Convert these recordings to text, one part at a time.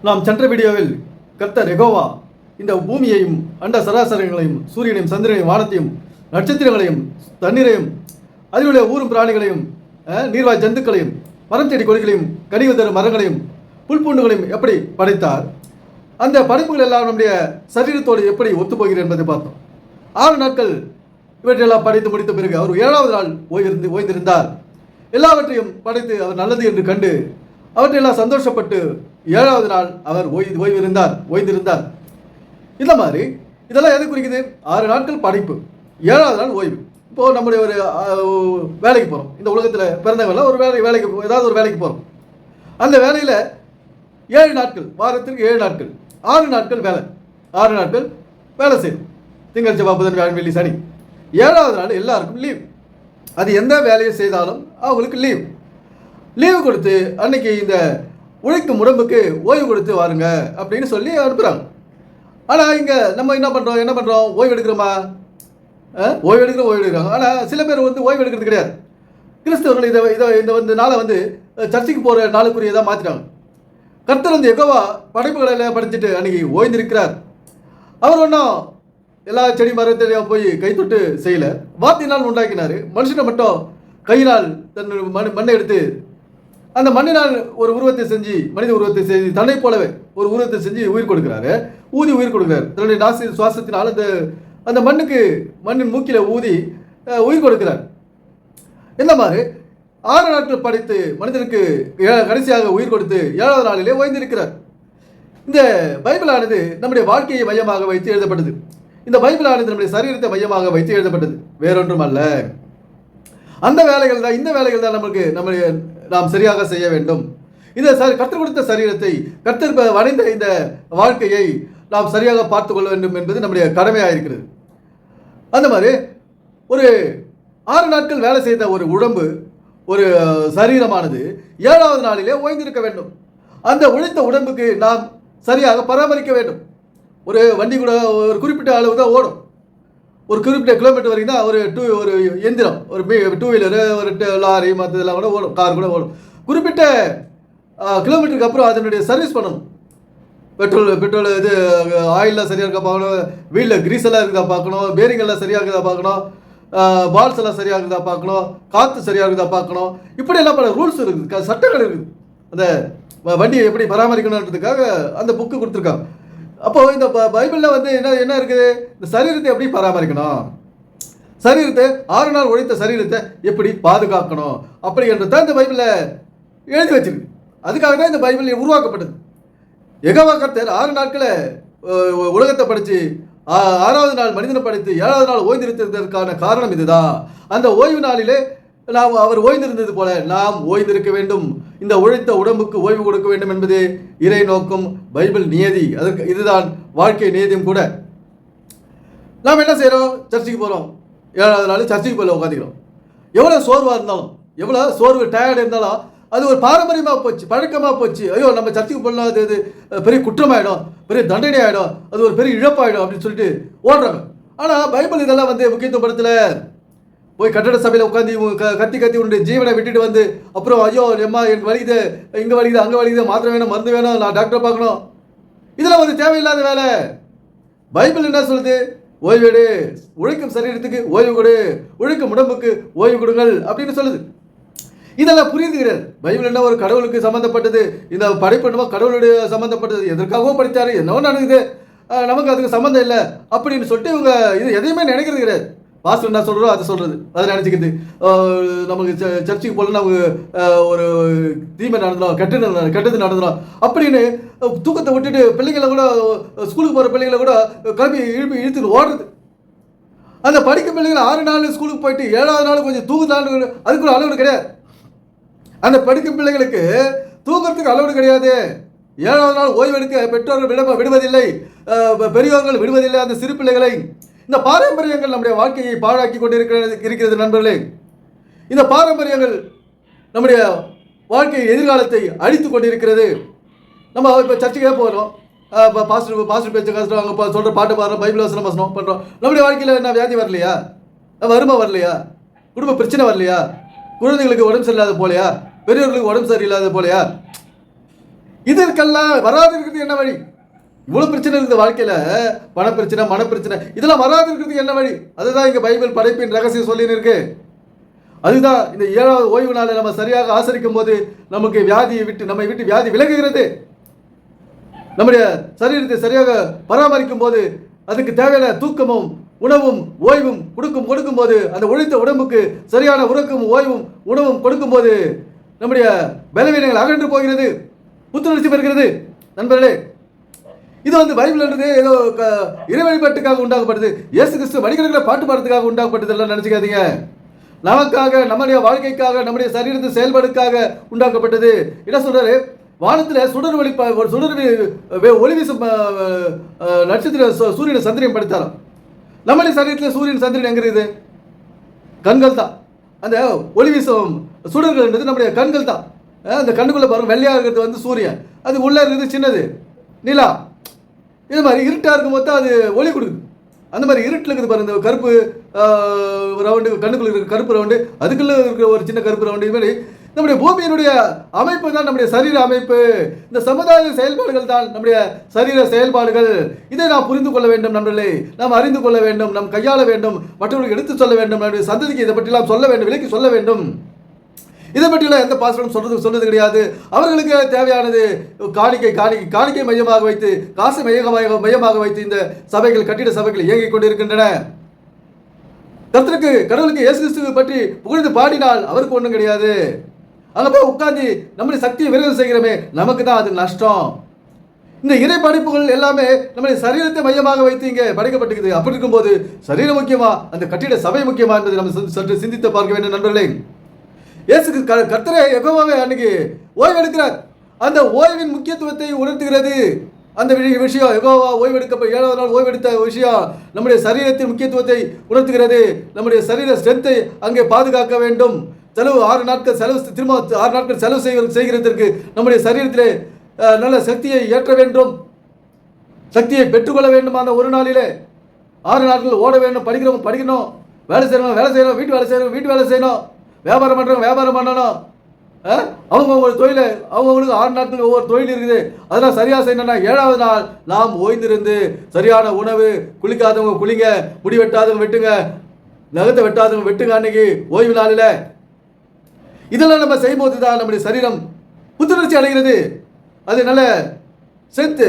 நாம் சென்ற வீடியோவில் கர்த்தர் யெகோவா இந்த பூமியையும் அண்ட சராசரங்களையும் சூரியனையும் சந்திரனையும் வானத்தையும் நட்சத்திரங்களையும் தண்ணீரையும் அதில் உள்ள ஊரும் பிராணிகளையும் நீர்வாழ் ஜந்துக்களையும் மரம் செடி கொடிகளையும் கனிவு தரும் மரங்களையும் புல்பூண்டுகளையும் எப்படி படைத்தார், அந்த படைப்புகள் எல்லாம் நம்முடைய சரீரத்தோடு எப்படி ஒத்துப்போகிறது என்பதை பார்த்தோம். 6 நாட்கள் இவற்றையெல்லாம் படைத்து முடித்த பிறகு அவர் 7வது நாள் ஓய்ந்திருந்தார். எல்லாவற்றையும் படைத்து அவர் நல்லது என்று கண்டு அவற்றையெல்லாம் சந்தோஷப்பட்டு 7வது நாள் அவர் ஓய்ந்திருந்தார். இந்த மாதிரி இதெல்லாம் எது குறிக்குது? 6 நாட்கள் படைப்பு, 7வது நாள் ஓய்வு. இப்போது நம்முடைய ஒரு வேலைக்கு போகிறோம். இந்த உலகத்தில் பிறந்தவங்களாம் ஒரு வேலைக்கு ஏதாவது ஒரு வேலைக்கு போகிறோம். அந்த வேலையில் 7 நாட்கள், வாரத்திற்கு 7 நாட்கள், 6 நாட்கள் வேலை, 6 நாட்கள் வேலை செய்யணும். திங்கள் செவ்வாய் புதன் வியாழன் வெள்ளி சனி. 7வது நாள் எல்லாருக்கும் லீவ். அது எந்த வேலையை செய்தாலும் அவங்களுக்கு லீவு கொடுத்து அன்னைக்கு இந்த உழைக்கும் உடம்புக்கு ஓய்வு கொடுத்து வாருங்க அப்படின்னு சொல்லி அனுப்புகிறாங்க. ஆனால் இங்கே நம்ம என்ன பண்ணுறோம்? ஓய்வு எடுக்கிறோமா? ஓய்வு எடுக்கிறாங்க. ஆனால் சில பேர் ஓய்வு எடுக்கிறது கிடையாது. கிறிஸ்தவர்கள் இந்த நாளை சர்ச்சைக்கு போகிற நாளுக்குரியதாக மாற்றிட்டாங்க. கர்த்தர் யெகோவா படைப்புகளை எல்லாம் படைச்சிட்டு அன்னைக்கு ஓய்ந்திருக்கிறார். அவர் ஒன்றும் எல்லா செடி மரத்தையும் போய் கை தொட்டு செய்யலை. வார்த்தையினால் உண்டாக்கினார். மனுஷனை மட்டும் கையினால் தன் மண்ணை எடுத்து அந்த மண்ணினால் ஒரு உருவத்தை செஞ்சு, மனித உருவத்தை செஞ்சு தன்னை போலவே ஒரு உருவத்தை செஞ்சு உயிர் கொடுக்கிறாரு. உயிர் கொடுக்கிறார். தன்னுடைய சுவாசத்தினால் அந்த மண்ணின் மூக்கில ஊதி உயிர் கொடுக்கிறார். இந்த மாதிரி 6 நாட்கள் படைத்து மனிதனுக்கு கடைசியாக உயிர் கொடுத்து 7வது நாளிலே ஓய்ந்திருக்கிறார். இந்த பைபிளானது நம்முடைய வாழ்க்கையை மையமாக வைத்து எழுதப்பட்டது. இந்த பைபிளானது நம்முடைய சரீரத்தை மையமாக வைத்து எழுதப்பட்டது, வேறொன்றும் அல்ல. அந்த வேலைகள் தான், இந்த வேலைகள் தான் நாம் சரியாக செய்ய வேண்டும். இந்த கர்த்தர் கொடுத்த சரீரத்தை, கர்த்தர் வரைந்த இந்த வாழ்க்கையை நாம் சரியாக பார்த்து கொள்ள வேண்டும் என்பது நம்முடைய கடமையாக இருக்கிறது. அந்த மாதிரி ஒரு 6 நாட்கள் வேலை செய்த ஒரு உடம்பு, ஒரு சரீரமானது 7வது நாளிலே ஓய்ந்திருக்க வேண்டும். அந்த உழைத்த உடம்புக்கு நாம் சரியாக பராமரிக்க வேண்டும். ஒரு வண்டி கூட ஒரு குறிப்பிட்ட அளவு தான் ஓடும். ஒரு குறிப்பிட்ட கிலோமீட்டர் வரைக்கும் தான் ஒரு எந்திரம், ஒரு 2 வீலரு, ஒரு லாரி, மற்றதெல்லாம் கூட ஓடும், கார் கூட ஓடும். குறிப்பிட்ட கிலோமீட்டருக்கு அப்புறம் அதனுடைய சர்வீஸ் பண்ணணும். பெட்ரோல் இது ஆயிலெலாம் சரியாக இருக்கா பார்க்கணும், வீலில் கிரீஸ் எல்லாம் இருக்குதா பார்க்கணும், பேரிங் எல்லாம் சரியாக இருக்குதா பார்க்கணும், பால்ஸ் எல்லாம் சரியாக இருக்குதா பார்க்கணும், காற்று சரியாக இருக்குதா பார்க்கணும். இப்படியெல்லாம் பல ரூல்ஸ் இருக்குது, சட்டங்கள் இருக்குது. அந்த வண்டியை எப்படி பராமரிக்கணுன்றதுக்காக அந்த புக்கு கொடுத்துருக்காங்க. அப்போது இந்த பைபிளில் என்ன இருக்குது? இந்த சரீரத்தை எப்படி பராமரிக்கணும், சரீரத்தை 6 நாள் உழைத்த சரீரத்தை எப்படி பாதுகாக்கணும் அப்படி என்று தான் இந்த பைபிளில் எழுதி வச்சிருக்கு. அதுக்காக தான் இந்த பைபிள் உருவாக்கப்பட்டது. யெகோவா கர்த்தர் 6 நாட்களை உலகத்தை படைத்து 6வது நாள் மனிதனை படைத்து 7வது நாள் ஓய்ந்திருந்ததற்கான காரணம் இதுதான். அந்த ஓய்வு நாளிலே அவர் ஓய்ந்திருந்தது போல நாம் ஓய்ந்திருக்க வேண்டும். இந்த உழைத்த உடம்புக்கு ஓய்வு கொடுக்க வேண்டும் என்பது இறை நோக்கம், பைபிள் நியதி. அதற்கு இதுதான் வாழ்க்கை நியதியும் கூட. நாம் என்ன செய்கிறோம்? சர்ச்சைக்கு போகிறோம். 7வது நாள் சர்ச்சைக்கு போய் உட்காந்துக்கிறோம். எவ்வளோ சோர்வாக இருந்தாலும், எவ்வளோ டயர்டு இருந்தாலும் அது ஒரு பாரம்பரியமாக போச்சு, பழக்கமாக போச்சு. ஐயோ நம்ம சர்ச்சைக்கு போடலாம், அது பெரிய குற்றமாயிடும், பெரிய தண்டனை ஆகிடும், அது ஒரு பெரிய இழப்பாயிடும் அப்படின்னு சொல்லிட்டு ஓடுறாங்க. ஆனால் பைபிள் இதெல்லாம் முக்கியத்துவப்படுத்தல. போய் கட்டட சபையில் உட்காந்து கத்தி உன்னுடைய ஜீவனை விட்டுட்டு அப்புறம் ஐயோ எம்மா எனக்கு வலிக்குது, இங்கே வலிக்குது, அங்கே வலிக்குது, மாத்திரை வேணும், மருந்து வேணும், நான் டாக்டரை பார்க்கணும், இதெல்லாம் தேவையில்லாத வேலை. பைபிள் என்ன சொல்லுது? ஓய்வெடு, உழைக்கும் சரீரத்துக்கு ஓய்வு கொடு, உழைக்கும் உடம்புக்கு ஓய்வு கொடுங்கள் அப்படின்னு சொல்லுது. இதெல்லாம் புரியுது கிடையாது. பைபிள் என்ன ஒரு கடவுளுக்கு சம்மந்தப்பட்டது, இந்த படைப்பு என்னமோ கடவுளுடைய சம்மந்தப்பட்டது, எதற்காகவும் படித்தாரு, என்னவோ நடக்குது, நமக்கு அதுக்கு சம்மந்தம் இல்லை அப்படின்னு சொல்லிட்டு இவங்க இது எதையுமே நினைக்கிறது கிடையாது. பாஸ்டர் என்ன சொல்கிறோம் அதை சொல்கிறது, அதை நினச்சிக்கிது. நமக்கு சர்ச்சுக்கு போகலன்னா ஒரு தீமை நடந்துடும், கெட்டது நடந்துடும் அப்படின்னு தூக்கத்தை விட்டுட்டு பிள்ளைங்களை கூட, ஸ்கூலுக்கு போகிற பிள்ளைங்களை கூட கிளம்பி இழுத்துட்டு ஓடுறது. அந்த படிக்கும் பிள்ளைங்களை 6 நாள் ஸ்கூலுக்கு போயிட்டு 7வது நாள் கொஞ்சம் தூங்குதான்னு அதுக்கு ஒரு அளவு கிடையாது. அந்த படிக்கும் பிள்ளைகளுக்கு தூங்குறதுக்கு அளவு கிடையாது. 7வது நாள் ஓய்வெடுக்க பெற்றோர்கள் விடுவதில்லை, பெரியோர்கள் விடுவதில்லை அந்த சிறு பிள்ளைகளை. இந்த பாரம்பரியங்கள் நம்முடைய வாழ்க்கையை பாழாக்கி கொண்டிருக்கிறது நண்பர்களே. இந்த பாரம்பரியங்கள் நம்முடைய வாழ்க்கை எதிர்காலத்தை அழித்து கொண்டிருக்கிறது. நம்ம இப்போ சர்ச்சுக்கே போகிறோம், பாஸ்டர் பேச்சு கஷ்டம், அங்கே சொல்கிற பாட்டு பாடுறோம், பைபிள் வசனம் வசனம் பண்ணுறோம். நம்முடைய வாழ்க்கையில் என்ன வியாதி வரலையா, வறுமை வரலையா, குடும்ப பிரச்சனை வரலையா, குழந்தைகளுக்கு உடம்பு சரியில்லாத போலையா, பெரியவர்களுக்கு உடம்பு சரியில்லாத போலையா, இதற்கெல்லாம் வராது இருக்கிறது என்ன வழி? இவ்வளவு பிரச்சனை இருக்குது வாழ்க்கையில, பணப்பிரச்சனை, மனப்பிரச்சனை, இதெல்லாம் வராது இருக்கிறதுக்கு என்ன வழி? அதுதான் இங்க பைபிள் படைப்பின் ரகசியம் சொல்லி இருக்கு. அதுதான் இந்த 7வது ஓய்வு நாளை நம்ம சரியாக ஆசரிக்கும் போது நமக்கு வியாதியை விட்டு நம்மை விட்டு வியாதி விலகுகிறது. நம்முடைய சரீரத்தை சரியாக பராமரிக்கும் போது அதுக்கு தேவையான தூக்கமும் உணவும் ஓய்வும் கொடுக்கும் போது அந்த உழைத்த உடம்புக்கு சரியான உறக்கமும் ஓய்வும் உணவும் கொடுக்கும் போது நம்முடைய பலவீனங்கள் அகன்று போகிறது, புத்துணர்ச்சி பெறுகிறது. நண்பர்களே, இது பைபிள்ன்றது ஏதோ இறை வழிபாட்டுக்காக உண்டாக்கப்படுது, இயேசு கிறிஸ்து மனிதர்களை பாட்டு பாடுறதுக்காக உண்டாக்கப்பட்டது எல்லாம் நினைச்சுக்காதீங்க. நமக்காக, நம்முடைய வாழ்க்கைக்காக, நம்முடைய சரீரத்தின் செயல்பாடுக்காக உண்டாக்கப்பட்டது. என்ன சொல்றாரு? வானத்தில் சுடர் ஒளி வீசும் நட்சத்திர சூரியனை சந்திரன் படைத்தாராம். நம்முடைய சரீரத்தில் சூரியன் சந்திரன் எங்க இருக்குது? கண்கள் தான். அந்த ஒளி வீசும் சுடர்கள்ன்றது நம்முடைய கண்கள் தான். அந்த கண்ணுக்குள்ள பாருங்க, வெள்ளையாக இருக்கிறது சூரியன், அது உள்ள இருக்கிறது சின்னது நிலா. இது மாதிரி இருட்டாக இருக்கும் போது அது ஒளி கொடுக்குது. அந்த மாதிரி இருட்டில் இருக்குது பாருங்க, இந்த கருப்பு ரவுண்டு, கண்ணுக்குள்ள இருக்கிற கருப்பு ரவுண்டு, அதுக்குள்ள இருக்கிற ஒரு சின்ன கருப்பு ரவுண்டு. இது மாதிரி நம்முடைய பூமியினுடைய அமைப்பு தான் நம்முடைய சரீர அமைப்பு. இந்த சமுதாய செயல்பாடுகள் தான் நம்முடைய சரீர செயல்பாடுகள். இதை நாம் புரிந்து கொள்ள வேண்டும் நண்பர்களே, நாம் அறிந்து கொள்ள வேண்டும், நாம் கையாள வேண்டும், மற்றவர்களுக்கு எடுத்து சொல்ல வேண்டும், நம்முடைய சந்ததிக்கு இதை பற்றிலாம் சொல்ல வேண்டும், விலைக்கு சொல்ல வேண்டும். இதை பற்றியெல்லாம் எந்த பாஸ்டரும் சொல்றது கிடையாது. அவர்களுக்கு தேவையானது காணிக்கை மையமாக வைத்து, காசை மையமாக வைத்து இந்த சபைகள், கட்டிட சபைகள் இயங்கிக் கொண்டிருக்கின்றன. கடவுளுக்கு இயேசு கிறிஸ்துவை பற்றி புகழ்ந்து பாடினால் அவருக்கு ஒன்றும் கிடையாது. அங்கே போய் உட்கார்ந்து நம்முடைய சக்தியை விருதம் செய்கிறோமே, நமக்கு தான் அது நஷ்டம். இந்த இறை படைப்புகள் எல்லாமே நம்முடைய சரீரத்தை மையமாக வைத்து இங்கே படைக்கப்பட்டிருக்குது. அப்படி இருக்கும்போது சரீரம் முக்கியமா, அந்த கட்டிட சபை முக்கியமா என்பதை நம்ம சற்று சிந்தித்து பார்க்க வேண்டும் நண்பர்களே. இயேசு கர்த்தரே யெகோவாவே அன்னைக்கு ஓய்வு எடுக்கிறார். அந்த ஓய்வின் முக்கியத்துவத்தை உணர்த்துகிறது அந்த விஷயம். யெகோவா ஓய்வெடுக்க 7வது நாள் ஓய்வெடுத்த விஷயம் நம்முடைய சரீரத்தின் முக்கியத்துவத்தை உணர்த்துகிறது. நம்முடைய சரீர ஸ்ட்ரென்த்தை அங்கே பாதுகாக்க வேண்டும். 6 நாட்கள் திரும்ப 6 நாட்கள் செலவு செய்கிறதற்கு நம்முடைய சரீரத்திலே நல்ல சக்தியை ஏற்ற வேண்டும், சக்தியை பெற்றுக்கொள்ள வேண்டும். அந்த ஒரு நாளிலே 6 நாட்கள் ஓட வேண்டும், படிக்கணும், வேலை செய்யணும், வீட்டு வேலை செய்யணும், வியாபாரம் பண்ணணும். அவங்க தொழிலை அவங்களுக்கு 6 நாட்கள் ஒவ்வொரு தொழில் இருக்குது, அதெல்லாம் சரியாக செய்யணும்னா 7வது நாள் நாம் ஓய்ந்திருந்து சரியான உணவு, குளிக்காதவங்க குளிங்க, முடி வெட்டாதவங்க வெட்டுங்க, நகத்தை வெட்டாதவங்க வெட்டுங்க. அன்னைக்கு ஓய்வு நாளில் இதெல்லாம் நம்ம செய்யும்போது தான் நம்முடைய சரீரம் புத்துணர்ச்சி அடைகிறது. அது நல்ல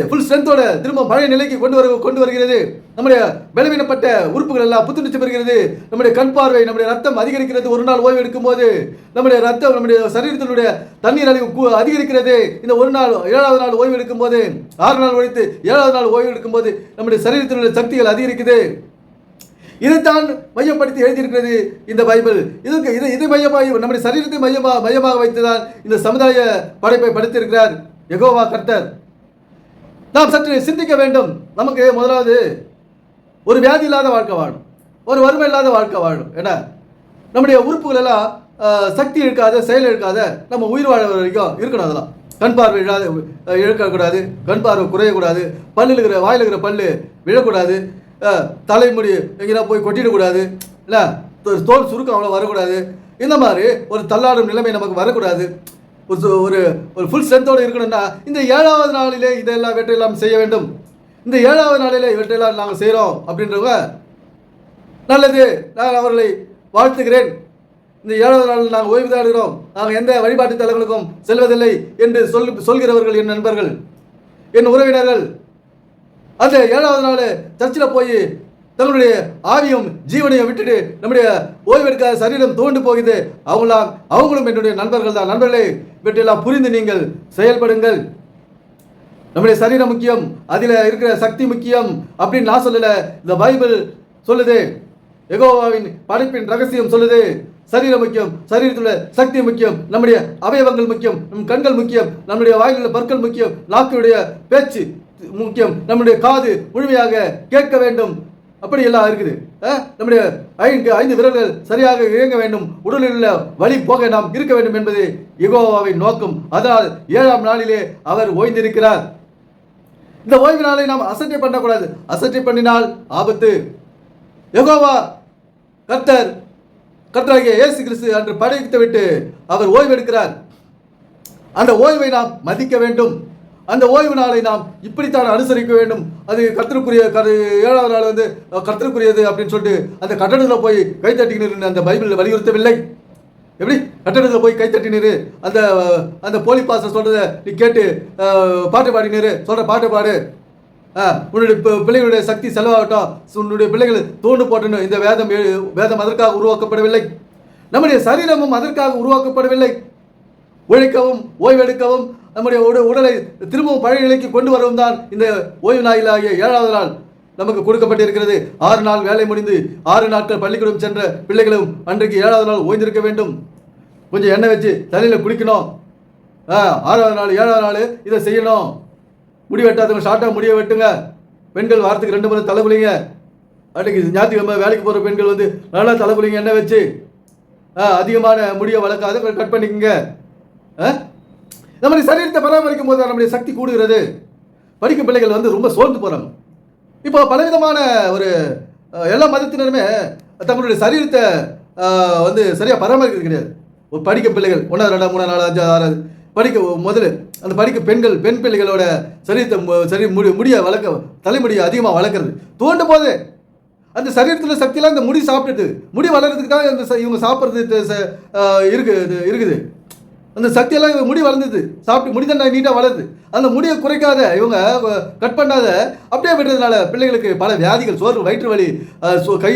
ஃபுல் ஸ்ட்ரென்த்தோட திரும்ப பழைய நிலைக்கு கொண்டு வருகிறது. நம்முடைய பலவீனப்பட்ட உறுப்புகள் எல்லாம் புத்துணர்ச்சி பெறுகிறது. நம்முடைய கண் பார்வை, நம்முடைய ரத்தம் அதிகரிக்கிறது. ஒரு நாள் ஓய்வு எடுக்கும் போது நம்முடைய ரத்தம், நம்முடைய சரீரத்தினுடைய தண்ணீர் அளவு அதிகரிக்கிறது. இந்த ஒரு நாள் 7வது நாள் ஓய்வு எடுக்கும் போது, 6 நாள் ஒழித்து 7வது நாள் ஓய்வு எடுக்கும் போது நம்முடைய சரீரத்தினுடைய சக்திகள் அதிகரிக்குது. இதைத்தான் மையப்படுத்தி எழுதியிருக்கிறது இந்த பைபிள். இதை மையமாக, நம்முடைய சரீரத்தை மையமாக வைத்துதான் இந்த சமுதாய படைப்பை படைத்திருக்கிறார் யெகோவா கர்த்தர். நாம் சற்று சிந்திக்க வேண்டும். நமக்கு முதலாவது ஒரு வியாதி இல்லாத வாழ்க்கை வாழும், ஒரு வறுமை இல்லாத வாழ்க்கை வாழும். ஏன்னா நம்முடைய உறுப்புகள் எல்லாம் சக்தி இழுக்காத, செயல் இழுக்காத, நம்ம உயிர் வாழ வரைக்கும் இருக்கணும். அதெல்லாம் கண் பார்வை இழக்கக்கூடாது, கண் பார்வை குறையக்கூடாது, வாயில் இருக்கிற பல்லு விழக்கூடாது, தலைமுடி எங்கேனா போய் கொட்டிடக்கூடாது, இல்லை தோல் சுருக்கம் அவ்வளோ வரக்கூடாது. இந்த மாதிரி ஒரு தள்ளாடும் நிலைமை நமக்கு வரக்கூடாது. ஒரு ஃபுல் ஸ்ட்ரென்த்தோடு இருக்கணும்னா இந்த 7வது நாளிலே இதெல்லாம் இவற்றையெல்லாம் செய்ய வேண்டும். இந்த 7வது நாளிலே இவற்றையெல்லாம் நாங்கள் செய்கிறோம் அப்படின்றவங்க நல்லது, நான் அவர்களை வாழ்த்துகிறேன். இந்த 7வது நாளில் நாங்கள் ஓய்வு தான் எடுக்கிறோம், நாங்கள் எந்த வழிபாட்டு தலங்களுக்கும் செல்வதில்லை என்று சொல்கிறவர்கள் என் நண்பர்கள், என் உறவினர்கள், அந்த 7வது நாள் சர்ச்சில் போய் தங்களுடைய ஆவியும் ஜீவனையும் விட்டுட்டு நம்முடைய ஓய்வெடுக்காத சரீரம் தோண்டு போகுது. அவங்களும் என்னுடைய நண்பர்கள் தான். நண்பர்களே, இவற்றையெல்லாம் புரிந்து நீங்கள் செயல்படுங்கள். நம்முடைய சரீரம் முக்கியம், அதில் இருக்கிற சக்தி முக்கியம் அப்படின்னு நான் சொல்லலை, இந்த பைபிள் சொல்லுது. யெகோவாவின் படைப்பின் ரகசியம் சொல்லுது. சரீரம் முக்கியம், சரீரத்தில் சக்தி முக்கியம், நம்முடைய அவயவங்கள் முக்கியம், நம் கண்கள் முக்கியம், நம்முடைய வாயிலுள்ள பற்கள் முக்கியம், நாக்குடைய பேச்சு முக்கியம், நம்முடைய காது முழுமையாக கேட்க வேண்டும். அப்படி எல்லாம் இருக்குது. நம்முடைய 5 விரல்கள் சரியாக இயங்க வேண்டும், உடலில் உள்ள வலி போக நாம் இருக்க வேண்டும் என்பது யெகோவாவின் நோக்கம். அதனால் 7ஆம் நாளிலே அவர் ஓய்ந்திருக்கிறார். இந்த ஓய்வு நாளை நாம் அசட்டை பண்ணக்கூடாது. அசட்டை பண்ணினால் ஆபத்து. யெகோவா கர்த்தராகிய இயேசு கிறிஸ்து அன்று படைத்து விட்டு அவர் ஓய்வு எடுக்கிறார். அந்த ஓய்வை நாம் மதிக்க வேண்டும். அந்த ஓய்வு நாளை நாம் இப்படித்தான் அனுசரிக்க வேண்டும். அது கர்த்தருக்குரிய 7வது நாள் வந்து கர்த்தருக்குரியது அப்படின்னு சொல்லிட்டு அந்த கட்டடத்தில் போய் கைத்தட்டினு அந்த பைபிளில் வலியுறுத்தவில்லை. எப்படி கட்டடத்தில் போய் கைத்தட்டினீரு, அந்த அந்த போலி பாச சொல்றத நீ கேட்டு பாட்டு பாடினீரு, சொல்ற பாட்டு பாடு, உன்னுடைய பிள்ளைகளுடைய சக்தி செலவாகட்டும், உன்னுடைய பிள்ளைகள் தோண்டு போட்டணும். இந்த வேதம் அதற்காக உருவாக்கப்படவில்லை. நம்முடைய சரீரமும் அதற்காக உருவாக்கப்படவில்லை. உழைக்கவும் ஓய்வெடுக்கவும் நம்முடைய உடலை திரும்பவும் பழைய நிலைக்கு கொண்டு வரவும் தான் இந்த ஓய்வு நாளாகிய 7வது நாள் நமக்கு கொடுக்கப்பட்டிருக்கிறது. 6 நாள் வேலை முடிந்து 6 நாட்கள் பள்ளிக்கூடம் சென்ற பிள்ளைகளும் அன்றைக்கு 7வது நாள் ஓய்ந்திருக்க வேண்டும். கொஞ்சம் எண்ணெய் வச்சு தலையில் குளிக்கணும். 6வது நாள் 7வது நாள் இதை செய்யணும். முடி வெட்டாதவங்க ஷார்ட்டாக முடிய வெட்டுங்க. பெண்கள் வாரத்துக்கு 2 முறை தலை குளிங்க. அன்றைக்கு ஞாயிற்றுக்கிழமை வேலைக்கு போகிற பெண்கள் வந்து நல்லா தலை குளிங்க எண்ணெய் வச்சு. அதிகமான முடியை வளர்க்காத கட் பண்ணிக்கங்க. நம்முடைய சரீரத்தை பராமரிக்கும் போது நம்முடைய சக்தி கூடுகிறது. படிக்கும் பிள்ளைகள் வந்து ரொம்ப சோர்ந்து போகிறாங்க. இப்போ பலவிதமான ஒரு எல்லா மதத்தினருமே தங்களுடைய சரீரத்தை வந்து சரியாக பராமரிக்கிறது கிடையாது. ஒரு படிக்கும் பிள்ளைகள் 1, 2, 3, 4, 5, 6 படிக்க முதல்ல அந்த பெண் பிள்ளைகளோட சரீரத்தை முடியை வளர்க்க, தலைமுடியை அதிகமாக வளர்க்குறது தோண்டும் போது அந்த சரீரத்தில் சக்தியெல்லாம் இந்த முடி சாப்பிட்டுட்டு முடி வளர்கிறதுக்காக அந்த இவங்க சாப்பிட்றது இருக்குது. அந்த சக்தியெல்லாம் முடி வளர்ந்தது சாப்பிட்டு முடி தான் நீட்டாக வளருது. அந்த முடியை குறைக்காத இவங்க கட் பண்ணாத அப்படியே விடுறதுனால பிள்ளைகளுக்கு பல வியாதிகள், சோர்வு, வயிற்று வலி, கை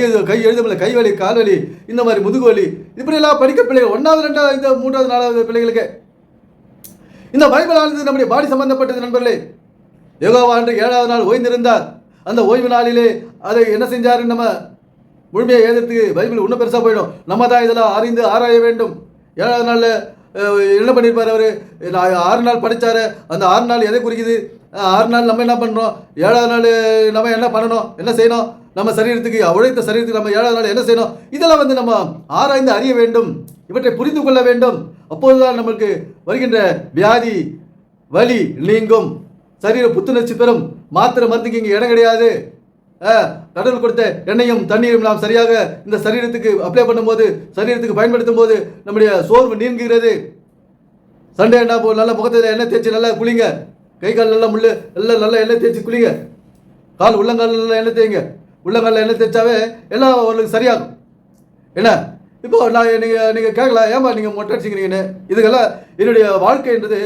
எழுதமில்லை, கை வலி, கால் வலி, இந்த மாதிரி முதுகு வலி, இப்படியெல்லாம் படிக்க பிள்ளைகள் 1வது 2வது 3வது 4வது பிள்ளைகளுக்கு இந்த பைபிள் ஆனது நம்முடைய பாடி சம்பந்தப்பட்டது. நண்பர்களே, யெகோவா அன்று 7வது நாள் ஓய்ந்திருந்தார். அந்த ஓய்வு நாளிலே அதை என்ன செஞ்சாருன்னு நம்ம முழுமையாக எழுதுறதுக்கு பைபிள் இன்னும் பெருசாக போயிடும். நம்ம தான் இதெல்லாம் அறிந்து ஆராய வேண்டும். 7வது நாளில் என்ன பண்ணியிருப்பார் அவர்? 6 நாள் படித்தார். அந்த 6 நாள் எதை குறிக்குது? 6 நாள் நம்ம என்ன பண்ணுறோம்? 7வது நாள் நம்ம என்ன பண்ணணும், என்ன செய்யணும்? நம்ம சரீரத்துக்கு உழைத்த சரீரத்துக்கு நம்ம 7வது நாள் என்ன செய்யணும்? இதெல்லாம் வந்து நம்ம ஆராய்ந்து அறிய வேண்டும். இவற்றை புரிந்து கொள்ள வேண்டும். அப்போதுதான் நம்மளுக்கு வருகின்ற வியாதி வலி நீங்கும், சரீர புத்துணர்ச்சி பெறும். மாத்திரை மருந்துக்கு இங்கே இடம் கிடையாது. கடவுள் கொடுத்த எண்ணெயும் தண்ணீரும் நாம் சரியாக இந்த சரீரத்துக்கு அப்ளை பண்ணும்போது, சரீரத்துக்கு பயன்படுத்தும் போது நம்முடைய சோர்வு நீங்குகிறது. சண்டே என்ன நல்ல முகத்தில் எண்ணெய் தேய்ச்சி நல்லா குளிங்க. கை கால் நல்லா நல்லா எண்ணெய் தேய்ச்சி குளிங்க. கால் உள்ளங்கால் நல்லா எண்ணெய் தேய்ங்க. உள்ளங்காலில் எண்ணெய் தேய்ச்சாவே எல்லாம் உங்களுக்கு சரியாகும். என்ன இப்போ நான் நீங்கள் கேட்கலாம், ஏமா நீங்கள் மொட்டை அடிச்சிக்கிறீங்கன்னு. இதுக்கெல்லாம் என்னுடைய வாழ்க்கைன்றது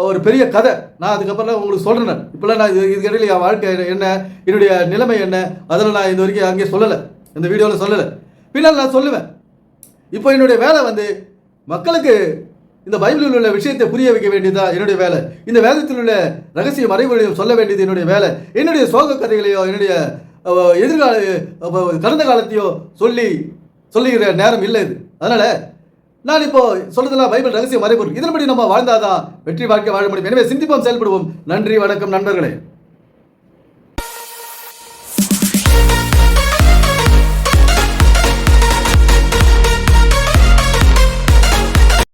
ஒரு பெரிய கதை. நான் அதுக்கப்புறம் உங்களுக்கு சொல்கிறேன். இப்போல்லாம் நான் இதுக்கிடையில் என் வாழ்க்கை என்ன, என்னுடைய நிலைமை என்ன, அதெல்லாம் நான் இது வரைக்கும் அங்கே சொல்லலை, இந்த வீடியோவில் சொல்லலை. பின்னால் நான் சொல்லுவேன். இப்போ என்னுடைய வேலை வந்து மக்களுக்கு இந்த பைபிளில் உள்ள விஷயத்தை புரிய வைக்க வேண்டியதா என்னுடைய வேலை. இந்த வேதத்தில் உள்ள ரகசிய மறைவுகளையும் சொல்ல வேண்டியது என்னுடைய வேலை. என்னுடைய சோக கதைகளையோ என்னுடைய எதிர்கால கடந்த காலத்தையோ சொல்லுகிற நேரம் இல்லை இது. அதனால் நான் இப்போ சொல்றதெல்லாம் பைபிள் ரகசிய மறைபொருள். இதன்படி நம்ம வாழ்ந்தாதான் வெற்றி வாழ்க்கை வாழ முடியும். எனவே சிந்திப்போம், செயல்படுவோம். நன்றி, வணக்கம் நண்பர்களே.